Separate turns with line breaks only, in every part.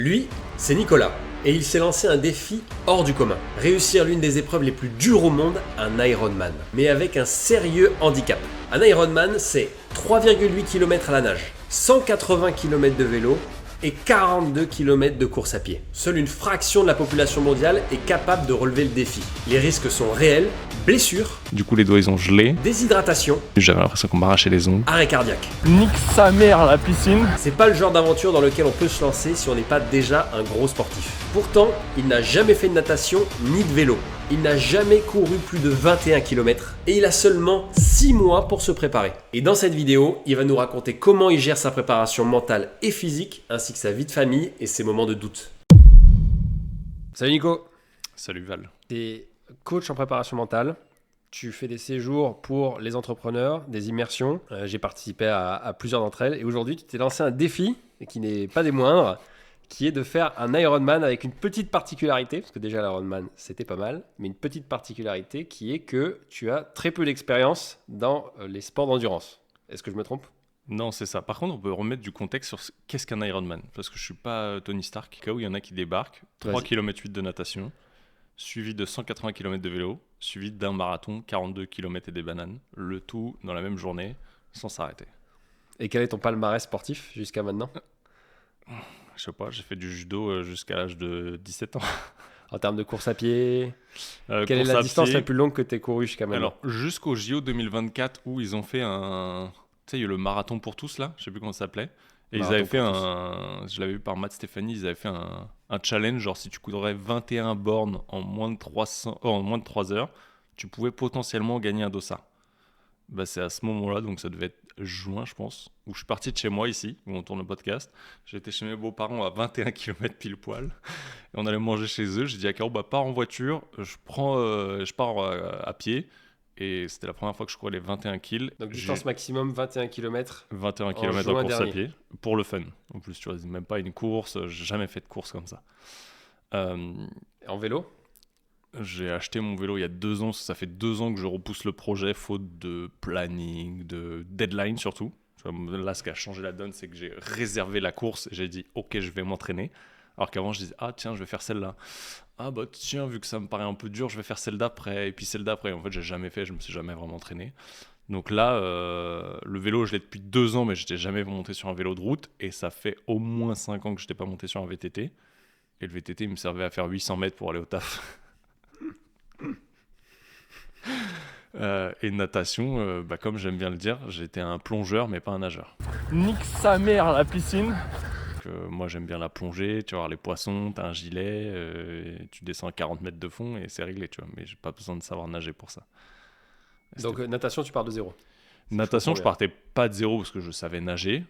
Lui, c'est Nicolas, et il s'est lancé un défi hors du commun. Réussir l'une des épreuves les plus dures au monde, un Ironman. Mais avec un sérieux handicap. Un Ironman, c'est 3,8 km à la nage, 180 km de vélo et 42 km de course à pied. Seule une fraction de la population mondiale est capable de relever le défi. Les risques sont réels, blessures,
Du coup, les doigts, ils ont gelé.
déshydratation,
J'avais l'impression qu'on m'arrachait les ongles.
arrêt cardiaque.
Nique sa mère la piscine.
C'est pas le genre d'aventure dans lequel on peut se lancer si on n'est pas déjà un gros sportif. Pourtant, il n'a jamais fait de natation ni de vélo. Il n'a jamais couru plus de 21 km et il a seulement 6 mois pour se préparer. Et dans cette vidéo, il va nous raconter comment il gère sa préparation mentale et physique, ainsi que sa vie de famille et ses moments de doute. Salut Nico,
Salut Val.
t'es coach en préparation mentale. Tu fais des séjours pour les entrepreneurs, des immersions. J'ai participé à plusieurs d'entre elles. Et aujourd'hui, tu t'es lancé un défi, et qui n'est pas des moindres, qui est de faire un Ironman avec une petite particularité, parce que déjà l'Ironman, c'était pas mal, mais une petite particularité qui est que tu as très peu d'expérience dans les sports d'endurance. Est-ce que je me trompe ?
Non, c'est ça. Par contre, on peut remettre du contexte sur qu'est-ce qu'un Ironman. Parce que je suis pas Tony Stark. Au cas où il y en a qui débarquent, 3
Vas-y.
km 8 de natation, suivi de 180 km de vélo, suivi d'un marathon, 42 km et des bananes. Le tout dans la même journée, sans s'arrêter.
Et quel est ton palmarès sportif jusqu'à maintenant ?
Je sais pas, j'ai fait du judo jusqu'à l'âge de 17 ans.
En termes de course à pied, quelle est
Course
la
à
distance
pied.
la plus longue que tu aies courue jusqu'à maintenant ?
Alors, jusqu'au JO 2024 où ils ont fait un. Tu sais, il y a eu le marathon pour tous là, je sais plus comment ça s'appelait. Et ils
Marathon
avaient fait
pour
un. Je l'avais vu par Matt Stéphanie, ils avaient fait un challenge. Genre, si tu courais 21 bornes en moins de 3 heures, tu pouvais potentiellement gagner un dossard. Bah, c'est à ce moment-là, donc ça devait être juin, je pense, où je suis parti de chez moi ici, où on tourne le podcast. J'étais chez mes beaux-parents à 21 km pile poil. Et on allait manger chez eux. J'ai dit à Caro, bah, pars en voiture, je pars à pied. Et c'était la première fois que je courais les 21 kills.
Donc distance maximum 21 km.
21
en
km en
juin
course
dernier.
à pied, pour le fun. En plus, tu vois, c'est même pas une course, j'ai jamais fait de course comme ça.
En vélo ?
J'ai acheté mon vélo il y a 2 ans, ça fait 2 ans que je repousse le projet, faute de planning, de deadline surtout. Tu vois, là, ce qui a changé la donne, c'est que j'ai réservé la course et j'ai dit « Ok, je vais m'entraîner ». Alors qu'avant, je disais « Ah tiens, je vais faire celle-là ». « Ah bah tiens, vu que ça me paraît un peu dur, je vais faire celle d'après, et puis celle d'après ». En fait, j'ai jamais fait, je me suis jamais vraiment entraîné. Donc là, le vélo, je l'ai depuis 2 ans, mais je n'étais jamais monté sur un vélo de route. Et ça fait au moins 5 ans que je n'étais pas monté sur un VTT. Et le VTT, il me servait à faire 800 mètres pour aller au taf. Et natation, comme j'aime bien le dire, j'étais un plongeur, mais pas un nageur.
Nique sa mère la piscine.
Moi, j'aime bien la plongée, tu vas voir les poissons, t'as un gilet, et tu descends à 40 mètres de fond et c'est réglé, tu vois. Mais j'ai pas besoin de savoir nager pour ça. Et
Donc natation, tu pars de zéro.
natation, je
comprends
partais pas de zéro parce que je savais nager.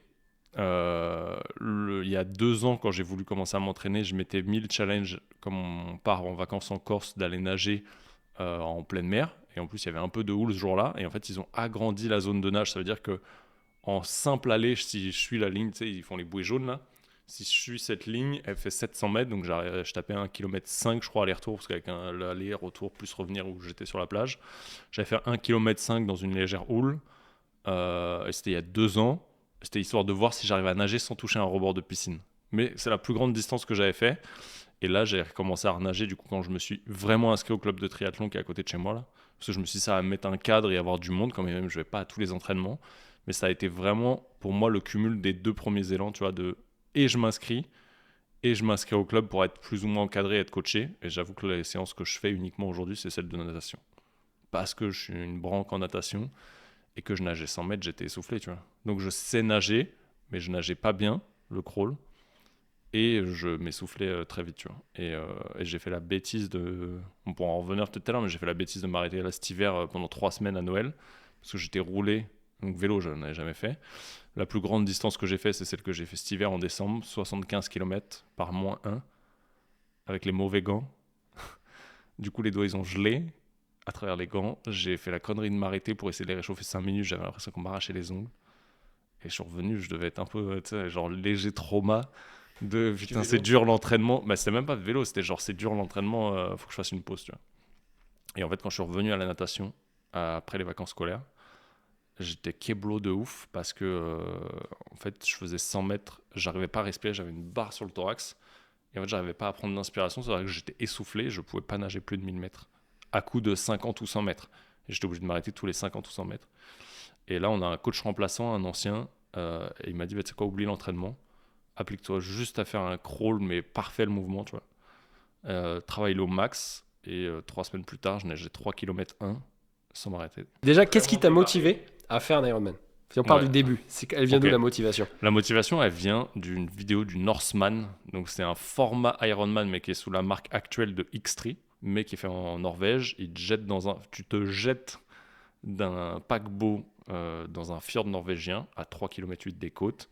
Il y a 2 ans, quand j'ai voulu commencer à m'entraîner, je m'étais mis le challenge, comme on part en vacances en Corse, d'aller nager en pleine mer. Et en plus, il y avait un peu de houle ce jour-là. Et en fait, ils ont agrandi la zone de nage. Ça veut dire que en simple aller, si je suis la ligne, tu sais, ils font les bouées jaunes là. Si je suis cette ligne, elle fait 700 mètres. Donc je tapais 1,5 km, je crois, aller-retour. Parce qu'avec l'aller-retour plus revenir où j'étais sur la plage, j'avais fait 1,5 km dans une légère houle. Et c'était il y a 2 ans. C'était histoire de voir si j'arrivais à nager sans toucher un rebord de piscine. Mais c'est la plus grande distance que j'avais fait. Et là, j'ai recommencé à renager du coup quand je me suis vraiment inscrit au club de triathlon qui est à côté de chez moi là. Parce que je me suis dit ça va me mettre un cadre et avoir du monde quand même. Je vais pas à tous les entraînements. Mais ça a été vraiment pour moi le cumul des 2 premiers élans, tu vois, et je m'inscris au club pour être plus ou moins encadré et être coaché. Et j'avoue que les séances que je fais uniquement aujourd'hui, c'est celles de natation. Parce que je suis une branque en natation. Et que je nageais 100 mètres, j'étais essoufflé, tu vois. Donc je sais nager, mais je nageais pas bien, le crawl, et je m'essoufflais très vite, tu vois. Et j'ai fait la bêtise de... On pourra en revenir peut-être tout à l'heure, mais j'ai fait la bêtise de m'arrêter là cet hiver pendant 3 semaines à Noël, parce que j'étais roulé, donc vélo, je n'en avais jamais fait. La plus grande distance que j'ai fait, c'est celle que j'ai fait cet hiver en décembre, 75 km par -1, avec les mauvais gants. Du coup, les doigts, ils ont gelé. À travers les gants, j'ai fait la connerie de m'arrêter pour essayer de les réchauffer 5 minutes. J'avais l'impression qu'on m'arrachait les ongles. Et je suis revenu, je devais être un peu, tu sais, genre léger trauma de putain, c'est dur l'entraînement. Bah, c'était même pas de vélo, c'était genre c'est dur l'entraînement, faut que je fasse une pause, tu vois. Et en fait, quand je suis revenu à la natation, après les vacances scolaires, j'étais kéblo de ouf parce que, en fait, je faisais 100 mètres, j'arrivais pas à respirer, j'avais une barre sur le thorax. Et en fait, j'arrivais pas à prendre d'inspiration. C'est vrai que j'étais essoufflé, je pouvais pas nager plus de 1000 mètres à coup de 50 ou 100 mètres. Et j'étais obligé de m'arrêter tous les 50 ou 100 mètres. Et là, on a un coach remplaçant, un ancien, et il m'a dit, bah, tu sais quoi, oublie l'entraînement. Applique-toi juste à faire un crawl, mais parfait le mouvement, tu vois. Travaille-le au max. Et 3 semaines plus tard, je nageais 3 km 1 sans m'arrêter.
Déjà, qu'est-ce qui t'a motivé à faire un Ironman? Si on part
Ouais.
du début, elle vient
Ok.
d'où la motivation?
La motivation, elle vient d'une vidéo du Norseman. Donc, c'est un format Ironman, mais qui est sous la marque actuelle de X3, mais qui est fait en Norvège. Tu te jettes d'un paquebot dans un fjord norvégien à 3,8 km des côtes.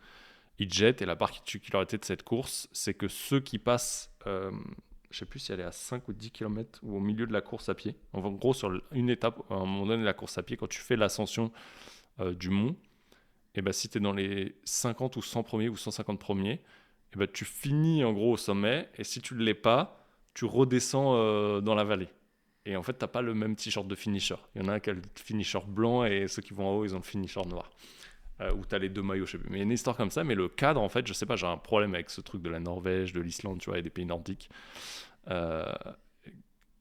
Il te jette, et la particularité de cette course, c'est que ceux qui passent, je sais plus si elle est à 5 ou 10 km ou au milieu de la course à pied. En gros, sur une étape, à un moment donné de la course à pied, quand tu fais l'ascension du mont, et ben, si tu es dans les 50 ou 100 premiers ou 150 premiers, et ben, tu finis en gros au sommet, et si tu ne l'es pas, tu redescends dans la vallée. Et en fait, tu n'as pas le même t-shirt de finisher. Il y en a un qui a le finisher blanc, et ceux qui vont en haut, ils ont le finisher noir. Ou tu as les deux maillots, je sais plus. Mais il y a une histoire comme ça, mais le cadre, en fait, je sais pas, j'ai un problème avec ce truc de la Norvège, de l'Islande, tu vois, et des pays nordiques. Euh,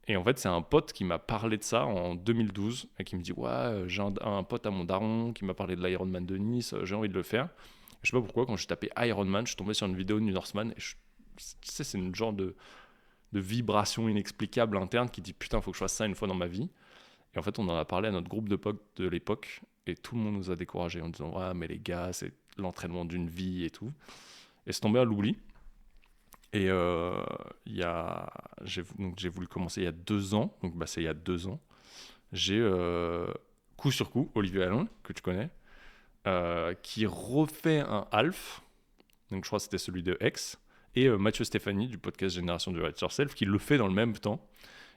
Et en fait, c'est un pote qui m'a parlé de ça en 2012 et qui me dit, ouais, j'ai un pote à mon daron qui m'a parlé de l'Ironman de Nice, j'ai envie de le faire. Je sais pas pourquoi, quand j'ai tapé Ironman, je suis tombé sur une vidéo de Norseman, et tu sais, c'est une genre de vibration inexplicable interne qui dit, putain, faut que je fasse ça une fois dans ma vie. Et en fait, on en a parlé à notre groupe de potes de l'époque, et tout le monde nous a découragés en disant, ouais, mais les gars, c'est l'entraînement d'une vie et tout. Et c'est tombé à l'oubli. Et j'ai voulu commencer il y a 2 ans, donc bah, c'est il y a 2 ans. J'ai coup sur coup Olivier Allon, que tu connais, qui refait un half, donc je crois que c'était celui de X, et Mathieu Stéphanie du podcast Génération du Right Yourself qui le fait dans le même temps.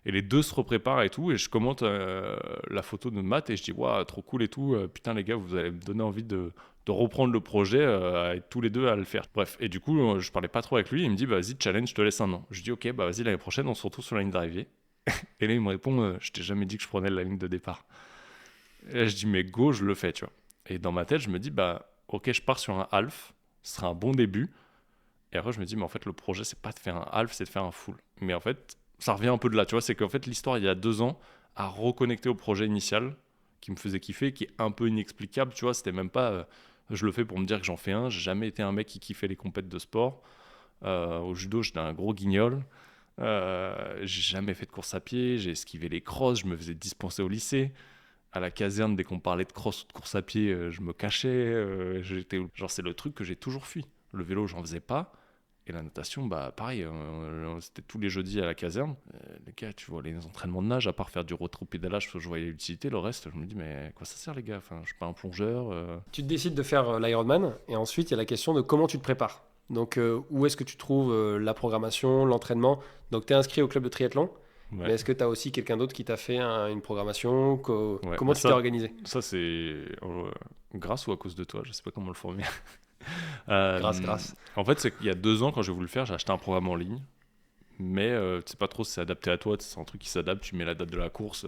Et les deux se repréparent et tout, et je commente la photo de Matt et je dis waouh, trop cool et tout, putain les gars, vous allez me donner envie de reprendre le projet et tous les deux à le faire. Bref, et du coup, je parlais pas trop avec lui, il me dit bah, vas-y, challenge, je te laisse 1 an. Je dis ok, bah vas-y, l'année prochaine, on se retrouve sur la ligne d'arrivée. Et là, il me répond je t'ai jamais dit que je prenais la ligne de départ. Et là, je dis mais go, je le fais, tu vois. Et dans ma tête, je me dis bah ok, je pars sur un half, ce sera un bon début. Et après, je me dis mais en fait, le projet, c'est pas de faire un half, c'est de faire un full. Mais en fait, ça revient un peu de là, tu vois, c'est qu'en fait, l'histoire, il y a 2 ans, a reconnecté au projet initial qui me faisait kiffer, qui est un peu inexplicable, tu vois, c'était même pas je le fais pour me dire que j'en fais un, j'ai jamais été un mec qui kiffait les compètes de sport. Au judo, j'étais un gros guignol. J'ai jamais fait de course à pied, j'ai esquivé les crosses, je me faisais dispenser au lycée. À la caserne, dès qu'on parlait de cross ou de course à pied, je me cachais. Genre, c'est le truc que j'ai toujours fui. Le vélo, j'en faisais pas. Et la natation, bah pareil, c'était tous les jeudis à la caserne. Les gars, tu vois, les entraînements de nage, à part faire du rétro-pédalage, parce que je voyais l'utilité, le reste, je me dis, mais à quoi ça sert, les gars? Enfin, je suis pas un plongeur.
Tu te décides de faire l'Ironman, et ensuite, il y a la question de comment tu te prépares. Donc, où est-ce que tu trouves la programmation, l'entraînement? Donc, tu es inscrit au club de triathlon,
Ouais.
mais est-ce que tu as aussi quelqu'un d'autre qui t'a fait une programmation?
Ouais,
Comment
bah
tu t'es organisé?
Ça, c'est grâce ou à cause de toi, je sais pas comment le formuler.
Grâce.
En fait, c'est qu'il y a 2 ans, quand j'ai voulu le faire, j'ai acheté un programme en ligne. Mais tu sais pas trop si c'est adapté à toi, c'est un truc qui s'adapte, tu mets la date de la course,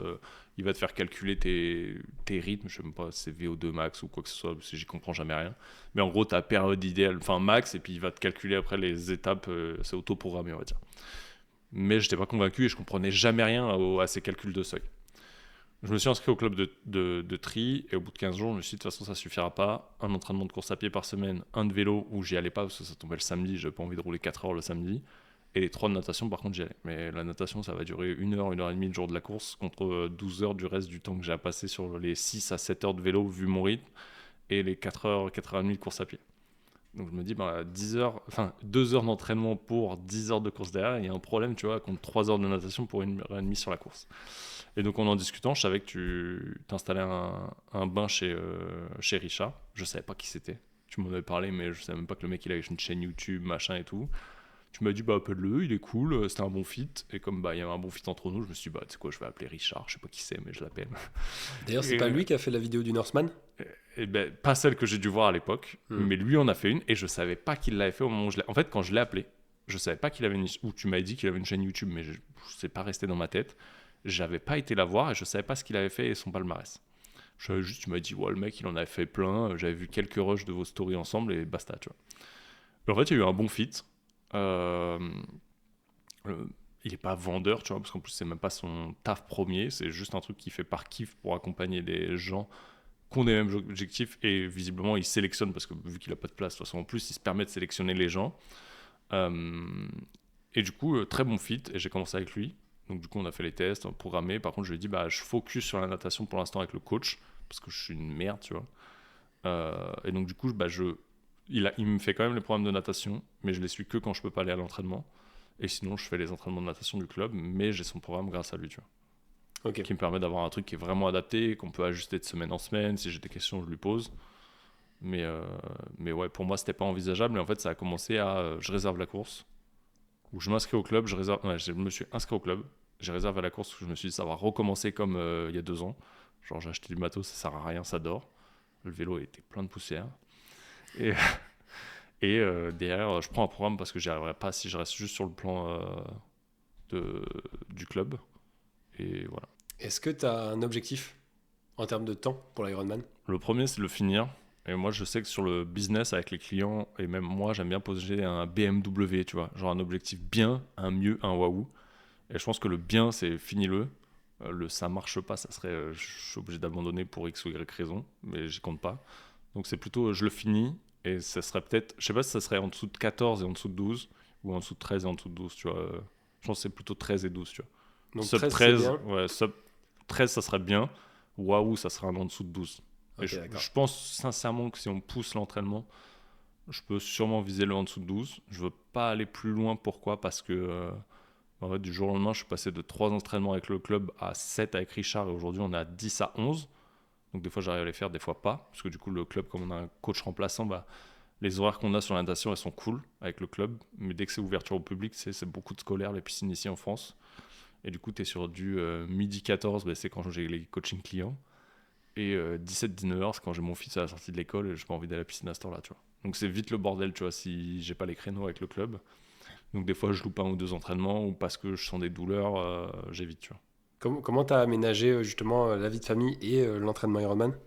il va te faire calculer tes rythmes, je sais même pas si c'est VO2 max ou quoi que ce soit, parce que j'y comprends jamais rien. Mais en gros, ta période idéale, enfin max, et puis il va te calculer après les étapes, c'est auto-programmé, on va dire. Mais j'étais pas convaincu et je comprenais jamais rien à ces calculs de seuil. Je me suis inscrit au club de tri, et au bout de 15 jours, je me suis dit de toute façon ça suffira pas. Un entraînement de course à pied par semaine, un de vélo où j'y allais pas parce que ça tombait le samedi, j'avais pas envie de rouler 4 heures le samedi. Et les 3 de natation, par contre, j'y allais. Mais la natation, ça va durer 1 heure, 1 heure et demie le jour de la course, contre 12 heures du reste du temps que j'ai à passer sur les 6 à 7 heures de vélo, vu mon rythme, et les 4 heures, 4 heures et demie de course à pied. Donc je me dis, 10 heures, enfin 2 heures d'entraînement pour 10 heures de course derrière, il y a un problème, tu vois, contre 3 heures de natation pour 1 heure et demie sur la course. Et donc en discutant, je savais que tu t'installais un bain chez Richard. Je savais pas qui c'était. Tu m'en avais parlé, mais je savais même pas que le mec il avait une chaîne YouTube, machin et tout. Tu m'as dit appelle-le, il est cool, c'était un bon fit. Et comme il y avait un bon fit entre nous, je me suis dit tu sais quoi, je vais appeler Richard, je sais pas qui c'est, mais je l'appelle.
D'ailleurs, c'est pas lui qui a fait la vidéo du Norseman?
Et pas celle que j'ai dû voir à l'époque, mais lui en a fait une et je savais pas qu'il l'avait fait au moment où en fait, quand je l'ai appelé, je savais pas qu'il avait ou tu m'avais dit qu'il avait une chaîne YouTube, mais c'est pas resté dans ma tête. J'avais pas été la voir et je savais pas ce qu'il avait fait et son palmarès. Je savais juste, tu m'as dit, le mec il en avait fait plein, j'avais vu quelques rushs de vos stories ensemble et basta, tu vois. Mais en fait, il y a eu un bon fit. Euh, il est pas vendeur, tu vois, parce qu'en plus, c'est même pas son taf premier. C'est juste un truc qu'il fait par kiff pour accompagner des gens qui ont des mêmes objectifs. Et visiblement, il sélectionne, parce que vu qu'il a pas de place, de toute façon, en plus, il se permet de sélectionner les gens. Euh, et du coup, très bon fit. Et j'ai commencé avec lui. Donc, du coup, on a fait les tests, on a programmé. Par contre, je lui ai dit, bah, je focus sur la natation pour l'instant avec le coach, parce que je suis une merde, tu vois. Et donc, du coup, bah, il me fait quand même les programmes de natation, mais je les suis que quand je peux pas aller à l'entraînement. Et sinon, je fais les entraînements de natation du club, mais j'ai son programme grâce à lui, tu vois.
Ok.
Qui me permet d'avoir un truc qui est vraiment adapté, qu'on peut ajuster de semaine en semaine. Si j'ai des questions, je lui pose. Mais ouais, pour moi, c'était pas envisageable. Et en fait, ça a commencé à je réserve la course, ou je m'inscris au club, je me suis inscrit au club, j'ai réservé la course, parce que je me suis dit, ça va recommencer comme il y a 2 ans. Genre, j'ai acheté du matos, ça sert à rien, ça dort. Le vélo était plein de poussière. Et, derrière, je prends un programme parce que j'y arriverai pas si je reste juste sur le plan du club. Et voilà.
Est-ce que tu as un objectif en termes de temps pour l'Ironman?
Le premier, c'est de le finir. Et moi, je sais que sur le business avec les clients, et même moi, j'aime bien poser un BMW, tu vois. Genre un objectif bien, un mieux, un waouh. Et je pense que le bien, c'est finis-le. Le ça marche pas, ça serait je suis obligé d'abandonner pour X ou Y raison, mais j'y compte pas. Donc c'est plutôt je le finis, et ça serait peut-être, je sais pas si ça serait en dessous de 14 et en dessous de 12, ou en dessous de 13 et en dessous de 12, tu vois. Je pense que c'est plutôt 13 et 12, tu vois.
Donc
Sub
13, c'est
13,
bien.
ouais, sub 13, ça serait bien. Waouh, ça serait un en dessous de 12. Et
Ok, d'accord.
je pense sincèrement que si on pousse l'entraînement, je peux sûrement viser le en dessous de 12. Je veux pas aller plus loin. Pourquoi? Parce que en fait, du jour au lendemain, je suis passé de 3 entraînements avec le club à 7 avec Richard, et aujourd'hui on est à 10 à 11. Donc des fois j'arrive à les faire, des fois pas. Parce que du coup, le club, comme on a un coach remplaçant, bah, les horaires qu'on a sur la natation, elles sont cool avec le club. Mais dès que c'est ouverture au public, c'est beaucoup de scolaires, les piscines ici en France. Et du coup, tu es sur du midi 14, bah, c'est quand j'ai les coachings clients. Et 17-19 heures, c'est quand j'ai mon fils à la sortie de l'école et j'ai pas envie d'aller à la piscine à cette heure-là, tu vois. Donc c'est vite le bordel, tu vois, si j'ai pas les créneaux avec le club. Donc des fois, je loupe un ou deux entraînements, ou parce que je sens des douleurs, j'évite, tu vois.
Comment tu as aménagé justement la vie de famille et l'entraînement Ironman?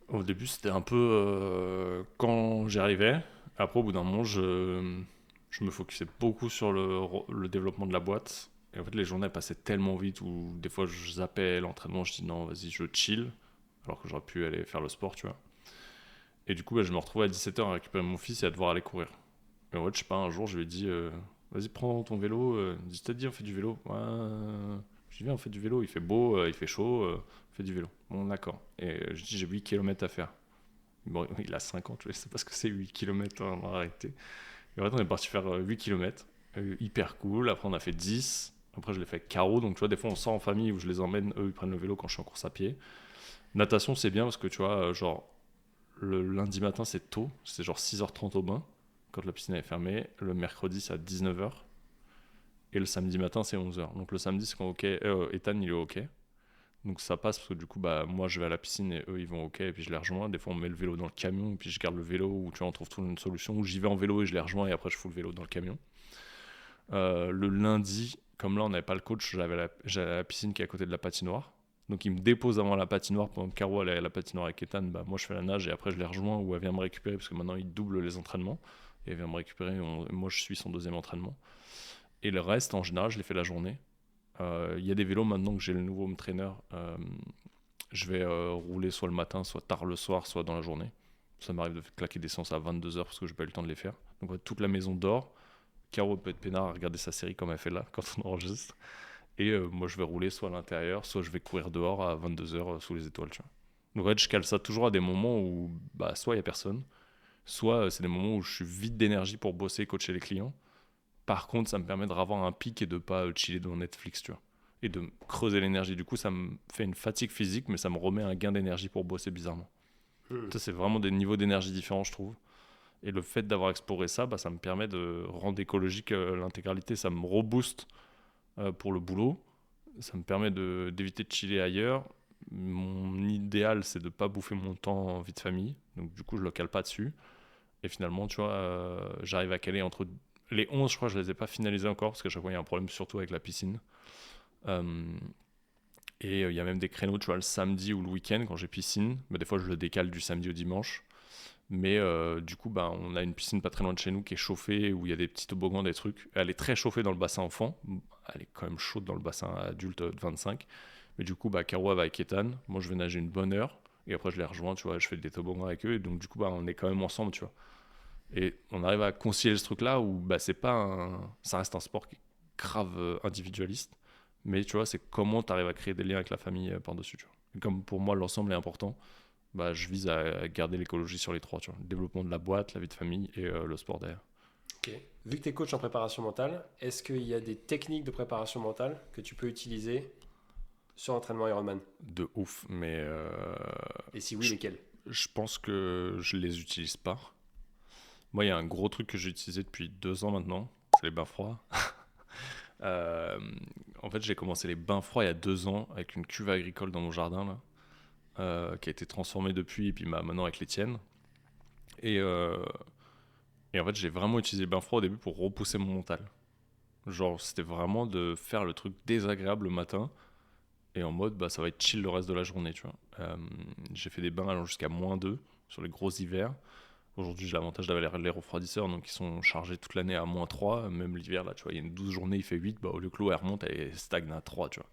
Au début, c'était un peu quand j'y arrivais. Après, au bout d'un moment, je me focusais beaucoup sur le développement de la boîte. Et en fait, les journées elles passaient tellement vite où des fois, je zappais l'entraînement. Je dis non, vas-y, je chill. Alors que j'aurais pu aller faire le sport, tu vois. Et du coup, bah, je me retrouvais à 17h à récupérer mon fils et à devoir aller courir. Et en fait, je sais pas, un jour, je lui ai dit vas-y, prends ton vélo. Il me dit t'as dit, on fait du vélo. Ouais. Je dis viens, on fait du vélo. Il fait beau, il fait chaud, on fait du vélo. Bon, d'accord. Et je dis j'ai 8 km à faire. Bon, il a 5 ans, tu vois, c'est parce que c'est 8 km, on va arrêter. Et en fait, on est parti faire 8 km. Hyper cool. Après, on a fait 10. Après, je l'ai fait avec Caro. Donc, tu vois, des fois, on sort en famille où je les emmène. Eux, ils prennent le vélo quand je suis en course à pied. Natation, c'est bien parce que tu vois, genre, le lundi matin, c'est tôt. C'est genre 6h30 au bain, quand la piscine est fermée. Le mercredi, c'est à 19h. Et le samedi matin, c'est 11h. Donc, le samedi, c'est quand Ethan, il est OK. Donc ça passe parce que du coup, bah, moi je vais à la piscine et eux ils vont OK et puis je les rejoins. Des fois on met le vélo dans le camion et puis je garde le vélo, ou tu vois, on trouve toujours une solution où j'y vais en vélo et je les rejoins et après je fous le vélo dans le camion. Le lundi, comme là on n'avait pas le coach, j'avais la piscine qui est à côté de la patinoire. Donc il me dépose avant la patinoire pendant que Caro elle est à la patinoire avec Ethan. Bah, moi je fais la nage et après je les rejoins ou elle vient me récupérer parce que maintenant il double les entraînements. Et elle vient me récupérer, moi je suis son deuxième entraînement. Et le reste en général je les fais la journée. Il y a des vélos maintenant que j'ai le nouveau home trainer. Je vais rouler soit le matin, soit tard le soir, soit dans la journée. Ça m'arrive de claquer des séances à 22h parce que j'ai pas eu le temps de les faire. Donc ouais, toute la maison dort. Caro peut être peinard à regarder sa série comme elle fait là quand on enregistre. Et moi je vais rouler soit à l'intérieur, soit je vais courir dehors à 22h sous les étoiles. Tu vois. Donc en fait, je cale ça toujours à des moments où bah, soit il n'y a personne, soit c'est des moments où je suis vide d'énergie pour bosser et coacher les clients. Par contre, ça me permet de revoir un pic et de pas chiller devant Netflix, tu vois. Et de creuser l'énergie. Du coup, ça me fait une fatigue physique, mais ça me remet un gain d'énergie pour bosser bizarrement.
Hmm.
Ça, c'est vraiment des niveaux d'énergie différents, je trouve. Et le fait d'avoir exploré ça, bah, ça me permet de rendre écologique l'intégralité. Ça me rebooste pour le boulot. Ça me permet d'éviter de chiller ailleurs. Mon idéal, c'est de ne pas bouffer mon temps en vie de famille. Donc, du coup, je ne le cale pas dessus. Et finalement, tu vois, j'arrive à caler entre les 11, je crois que je ne les ai pas finalisés encore, parce qu'à chaque fois, il y a un problème, surtout avec la piscine. Euh, et il y a même des créneaux, tu vois, le samedi ou le week-end, quand j'ai piscine. Mais des fois, je le décale du samedi au dimanche. Mais du coup, bah, on a une piscine pas très loin de chez nous qui est chauffée, où il y a des petits toboggans, des trucs. Elle est très chauffée dans le bassin enfant. Elle est quand même chaude dans le bassin adulte de 25. Mais du coup, bah, Caro elle va avec Ethan. Moi, je vais nager une bonne heure. Et après, je les rejoins, tu vois, je fais des toboggans avec eux. Et donc, du coup, bah, on est quand même ensemble, tu vois. Et on arrive à concilier ce truc-là où bah, c'est pas ça reste un sport qui est grave individualiste. Mais tu vois, c'est comment tu arrives à créer des liens avec la famille par-dessus, tu vois. Et comme pour moi, l'ensemble est important, bah, je vise à garder l'écologie sur les trois, tu vois. Le développement de la boîte, la vie de famille et le sport derrière.
Ok. Vu que tu es coach en préparation mentale, est-ce qu'il y a des techniques de préparation mentale que tu peux utiliser sur l'entraînement Ironman?
De ouf, mais
Et si oui, lesquelles?
je pense que je les utilise pas. Moi, il y a un gros truc que j'ai utilisé depuis 2 ans maintenant, c'est les bains froids. Euh, En fait, j'ai commencé les bains froids il y a 2 ans avec une cuve agricole dans mon jardin, là, qui a été transformée depuis, et puis bah, maintenant avec les tiennes. Et, euh, et en fait, j'ai vraiment utilisé les bains froids au début pour repousser mon mental. Genre, c'était vraiment de faire le truc désagréable le matin, et en mode, bah, ça va être chill le reste de la journée, tu vois. J'ai fait des bains allant jusqu'à -2 sur les gros hivers. Aujourd'hui, j'ai l'avantage d'avoir les refroidisseurs, donc ils sont chargés toute l'année à -3. Même l'hiver, là, tu vois, il y a une 12 journées, il fait 8. Bah, au lieu que l'eau, elle remonte, elle stagne à 3, tu vois.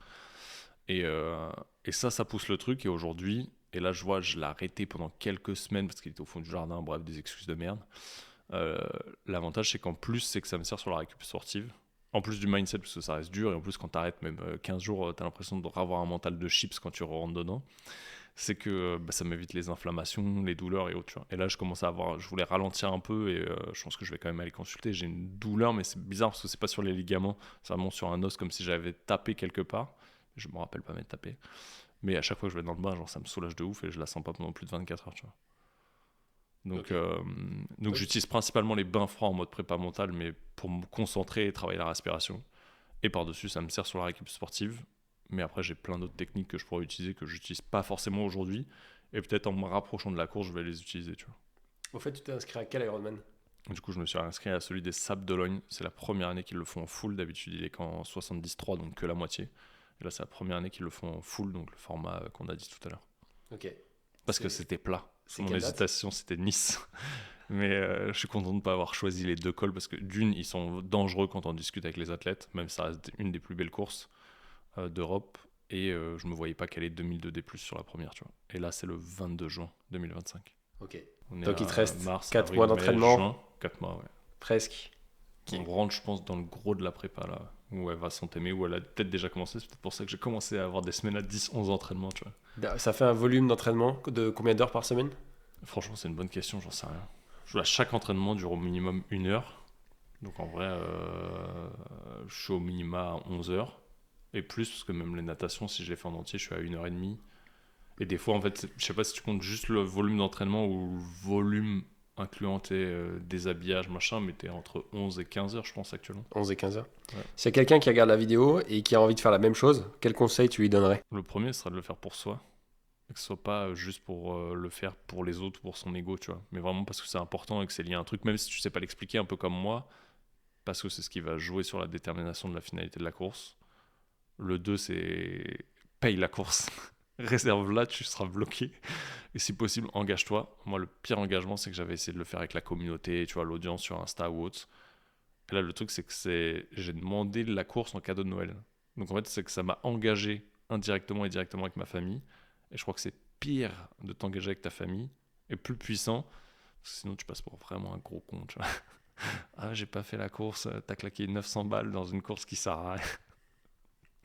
Et ça pousse le truc. Et aujourd'hui, et là, je vois, je l'ai arrêté pendant quelques semaines parce qu'il était au fond du jardin, bref, des excuses de merde. Euh, L'avantage, c'est qu'en plus, c'est que ça me sert sur la récup sportive. En plus du mindset, parce que ça reste dur. Et en plus, quand t'arrêtes même 15 jours, t'as l'impression d'avoir un mental de chips quand tu rentres dedans. C'est que bah, ça m'évite les inflammations, les douleurs et autres. Tu vois. Et là, je commence à avoir, je voulais ralentir un peu et je pense que je vais quand même aller consulter. J'ai une douleur, mais c'est bizarre parce que c'est pas sur les ligaments, c'est vraiment sur un os comme si j'avais tapé quelque part. Je me rappelle pas m'être tapé. Mais à chaque fois que je vais dans le bain, genre, ça me soulage de ouf et je la sens pas pendant plus de 24 heures. Tu vois. Donc,
Ok.
donc
Oui.
j'utilise principalement les bains froids en mode prépa mentale, mais pour me concentrer et travailler la respiration. Et par-dessus, ça me sert sur la récup sportive. Mais après, j'ai plein d'autres techniques que je pourrais utiliser que j'utilise pas forcément aujourd'hui. Et peut-être en me rapprochant de la course, je vais les utiliser, tu vois.
Au fait, tu t'es inscrit à quel Ironman?
Du coup, je me suis inscrit à celui des Sables d'Ologne. C'est la première année qu'ils le font en full. D'habitude, il est qu'en 73, donc que la moitié. Et là, c'est la première année qu'ils le font en full, donc le format qu'on a dit tout à l'heure.
Ok.
Parce que
C'est
c'était plat.
c'est
Mon
quelle date?
hésitation, c'était Nice. Mais je suis content de ne pas avoir choisi les deux cols parce que d'une, ils sont dangereux quand on discute avec les athlètes, même si ça reste une des plus belles courses d'Europe. Et je me voyais pas caler 2002 D+, sur la première, tu vois. Et là, c'est le 22 juin 2025.
Ok.
On est
Donc il te
à
reste
mars,
4
avril,
mois
mai,
d'entraînement,
juin. 4 mois, ouais.
presque.
On rentre, je pense, dans le gros de la prépa, là, où elle va s'entêmer, où elle a peut-être déjà commencé. C'est peut-être pour ça que j'ai commencé à avoir des semaines à 10, 11 entraînements, tu vois.
Ça fait un volume d'entraînement de combien d'heures par semaine?
Franchement, c'est une bonne question, j'en sais rien. Chaque entraînement dure au minimum 1 heure. Donc en vrai, je suis au minima à 11 heures. Et plus, parce que même les natations, si je les fais en entier, je suis à 1h30. Et des fois, en fait, je sais pas si tu comptes juste le volume d'entraînement ou le volume incluant tes déshabillages, machin, mais t'es entre 11 et 15 heures, je pense, actuellement.
11 et 15 heures.
Ouais.
S'il y a quelqu'un qui regarde la vidéo et qui a envie de faire la même chose, quel conseil tu lui donnerais?
Le premier sera de le faire pour soi. Et que ce soit pas juste pour le faire pour les autres, pour son ego, tu vois. Mais vraiment parce que c'est important et que c'est lié à un truc, même si tu sais pas l'expliquer, un peu comme moi, parce que c'est ce qui va jouer sur la détermination de la finalité de la course. Le 2, c'est paye la course. Réserve-la, tu seras bloqué. Et si possible, engage-toi. Moi, le pire engagement, c'est que j'avais essayé de le faire avec la communauté, tu vois, l'audience sur Insta ou autre. Et là, le truc, c'est que j'ai demandé la course en cadeau de Noël. Donc en fait, c'est que ça m'a engagé indirectement et directement avec ma famille. Et je crois que c'est pire de t'engager avec ta famille et plus puissant. Parce que sinon, tu passes pour vraiment un gros con, tu vois. Ah, j'ai pas fait la course, t'as claqué 900 balles dans une course qui sert à rien.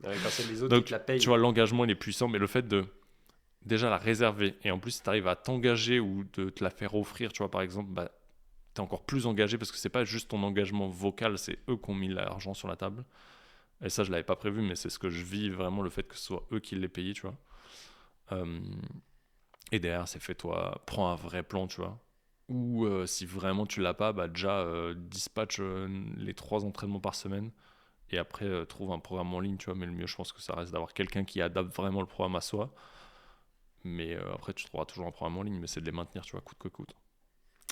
Ouais, quand c'est les autres qui
Donc,
te la payent.
tu vois, l'engagement, il est puissant, mais le fait de déjà la réserver, et en plus, si tu arrives à t'engager ou de te la faire offrir, tu vois, par exemple, bah, tu es encore plus engagé parce que c'est pas juste ton engagement vocal, c'est eux qui ont mis l'argent sur la table. Et ça, je l'avais pas prévu, mais c'est ce que je vis vraiment, le fait que ce soit eux qui l'aient payé, tu vois. Euh, et derrière, c'est fais-toi, prends un vrai plan, tu vois. Ou si vraiment tu l'as pas, bah déjà dispatch les 3 entraînements par semaine. Et après, trouve un programme en ligne, tu vois. Mais le mieux, je pense que ça reste d'avoir quelqu'un qui adapte vraiment le programme à soi. Mais après, tu trouveras toujours un programme en ligne, mais c'est de les maintenir, tu vois, coûte que coûte.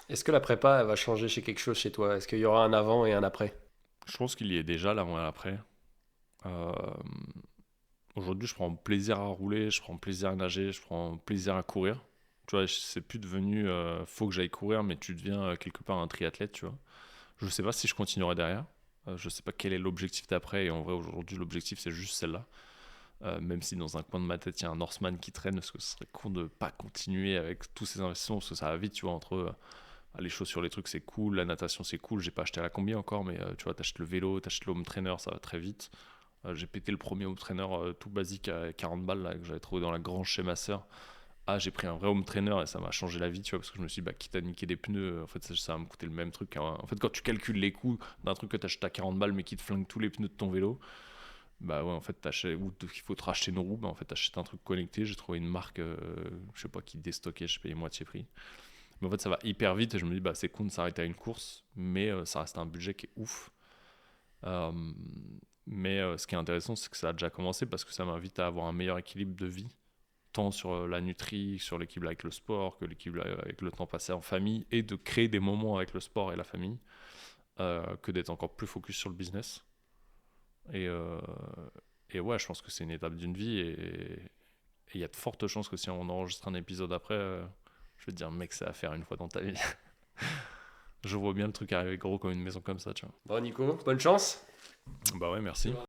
Est-ce que la prépa elle va changer chez quelque chose chez toi? Est-ce qu'il y aura un avant et un après?
Je pense qu'il y est déjà l'avant et l'après. Euh, Aujourd'hui, je prends plaisir à rouler, je prends plaisir à nager, je prends plaisir à courir. Tu vois, c'est plus devenu faut que j'aille courir, mais tu deviens quelque part un triathlète, tu vois. Je sais pas si je continuerai derrière. Je sais pas quel est l'objectif d'après. Et en vrai, aujourd'hui, l'objectif, c'est juste celle-là. Même si dans un coin de ma tête, il y a un Norseman qui traîne, parce que ce serait con de pas continuer avec tous ces investissements, parce que ça va vite, tu vois, entre les chaussures, les trucs, c'est cool, la natation, c'est cool. J'ai pas acheté à la combi encore, mais tu vois, t'achètes le vélo, t'achètes le home trainer, ça va très vite. J'ai pété le premier home trainer tout basique à 40 balles, là, que j'avais trouvé dans la grange chez ma sœur. Ah, j'ai pris un vrai home trainer et ça m'a changé la vie, tu vois, parce que je me suis dit, bah, quitte à niquer des pneus, en fait, ça va me coûter le même truc. En fait, quand tu calcules les coûts d'un truc que t'achètes à 40 balles mais qui te flingue tous les pneus de ton vélo, bah ouais, en fait, il faut te racheter une roue, bah en fait, t'achètes un truc connecté. J'ai trouvé une marque, je sais pas, qui déstockait, je payais moitié prix. Mais en fait, ça va hyper vite et je me dis, bah c'est con de s'arrêter à une course, mais ça reste un budget qui est ouf. Euh, mais ce qui est intéressant, c'est que ça a déjà commencé parce que ça m'invite à avoir un meilleur équilibre de vie, tant sur la nutrie, sur l'équilibre avec le sport, que l'équilibre avec le temps passé en famille, et de créer des moments avec le sport et la famille, que d'être encore plus focus sur le business. Et, euh, et ouais, je pense que c'est une étape d'une vie et il y a de fortes chances que si on enregistre un épisode après, je vais te dire, mec, c'est à faire une fois dans ta vie. Je vois bien le truc arriver gros comme une maison comme ça, tu vois.
Bon, Nico, bonne chance.
Bah ouais, merci.